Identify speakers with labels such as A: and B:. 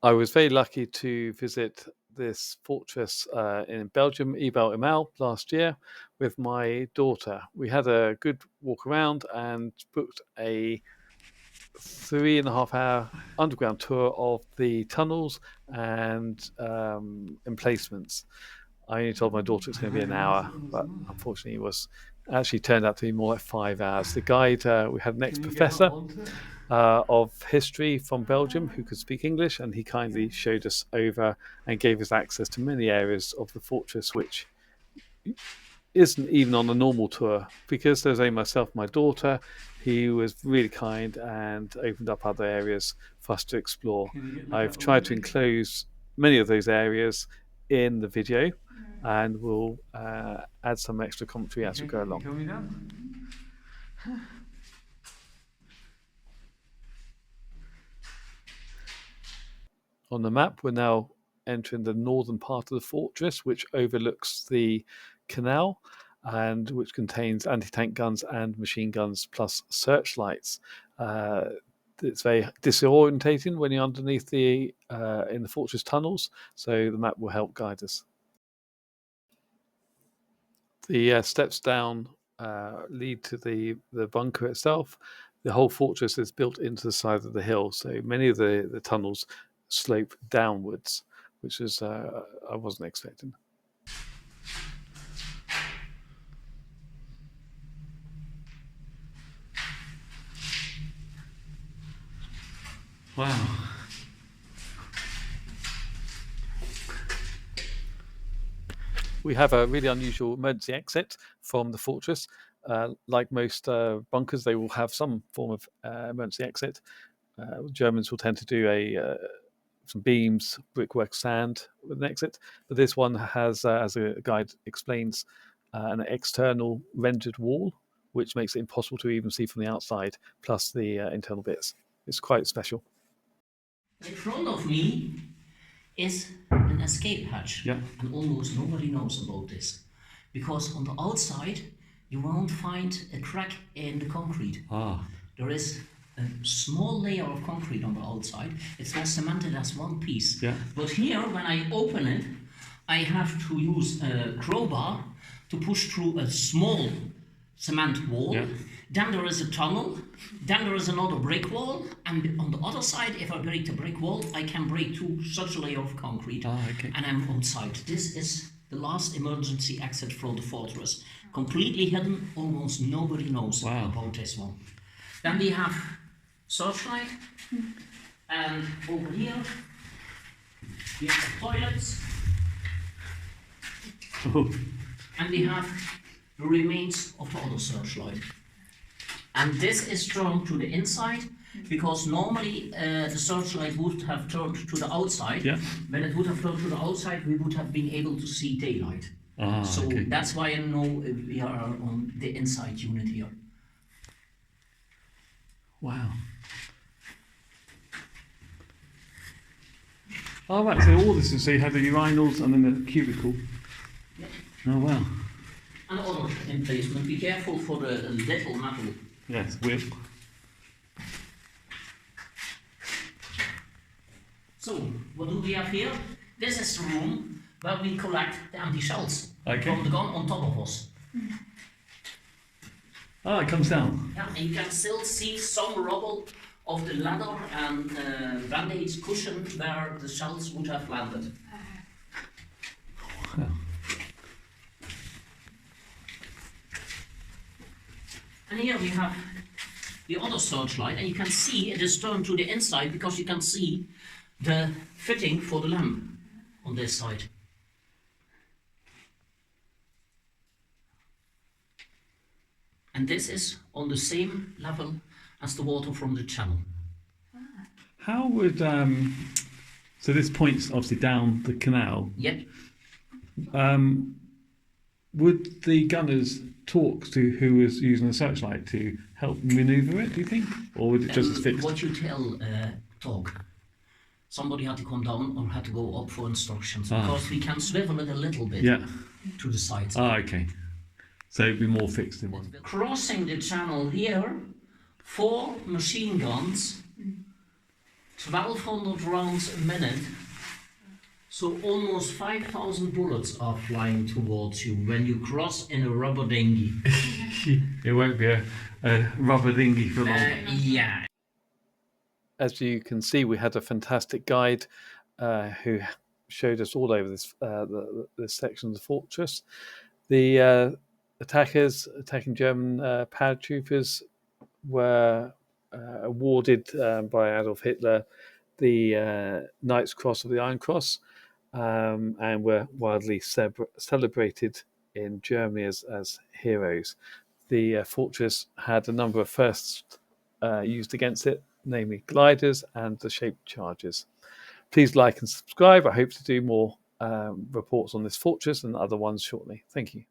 A: I was very lucky to visit this fortress in Belgium, Eben-emael, last year with my daughter. We had a good walk around and booked a 3.5 hour underground tour of the tunnels and emplacements. I only told my daughter it's going to be an hour, but unfortunately it was actually turned out to be more like 5 hours. The guide, we had an ex-professor of history from Belgium who could speak English, and he kindly showed us over and gave us access to many areas of the fortress which isn't even on a normal tour. Because there's only myself and my daughter, he was really kind and opened up other areas for us to explore. I've tried to enclose many of those areas in the video, and we'll add some extra commentary as we go along. On the map, we're now entering the northern part of the fortress, which overlooks the canal and which contains anti-tank guns and machine guns plus searchlights. It's very disorientating when you're underneath in the fortress tunnels, so the map will help guide us. The steps down lead to the bunker itself. The whole fortress is built into the side of the hill, so many of the tunnels slope downwards, which is I wasn't expecting. Wow. We have a really unusual emergency exit from the fortress. Like most bunkers, they will have some form of emergency exit. Germans will tend to do some beams, brickwork, sand with an exit, but this one has, as a guide explains, an external rendered wall, which makes it impossible to even see from the outside, plus the internal bits. It's quite special.
B: In front of me is an escape hatch,
A: Yeah.
B: and almost nobody knows about this, because on the outside you won't find a crack in the concrete. There is a small layer of concrete on the outside. It's all cemented as one piece.
A: Yeah.
B: But here, when I open it, I have to use a crowbar to push through a small cement wall.
A: Yeah.
B: Then there is a tunnel. Then there is another brick wall. And on the other side, if I break the brick wall, I can break through such a layer of concrete.
A: Okay.
B: And I'm outside. This is the last emergency exit from the fortress. Completely hidden. Almost nobody knows about this one. Then we have searchlight. And over here, we have the toilets. And we have the remains of the other searchlight. And this is turned to the inside, because normally the searchlight would have turned to the outside.
A: Yeah.
B: When it would have turned to the outside, we would have been able to see daylight. So that's why I know we are on the inside unit here.
A: Wow. Oh, right, so all this is, so you have the urinals and then the cubicle.
B: Yep.
A: Oh, wow.
B: And other emplacement. Be careful for the little metal.
A: Yes, whip.
B: So, what do we have here? This is the room where we collect the empty shells from the gun on top of us.
A: Oh, it comes down.
B: Yeah, and you can still see some rubble of the leather and bandage cushion where the shells would have landed.
A: Wow.
B: And here we have the other searchlight, and you can see it is turned to the inside because you can see the fitting for the lamp on this side. And this is on the same level as the water from the channel.
A: How would, so this points obviously down the canal.
B: Yep.
A: Would the gunners talk to who was using the searchlight to help manoeuvre it, do you think? Or would it just fix?
B: What you tell talk. Somebody had to come down or had to go up for instructions, because we can swivel it a little bit to the sides.
A: Okay. So it'd be more fixed in one.
B: Crossing the channel here, 4 machine guns 1,200 rounds a minute. So almost 5,000 bullets are flying towards you when you cross in a rubber dinghy.
C: It won't be a rubber dinghy for long.
B: Yeah.
A: As you can see, we had a fantastic guide who showed us all over this section of the fortress. The attacking German paratroopers were awarded by Adolf Hitler the Knight's Cross of the Iron Cross, and were widely celebrated in Germany as heroes. The fortress had a number of firsts used against it, namely gliders and the shaped charges. Please like and subscribe. I hope to do more reports on this fortress and other ones shortly. Thank you.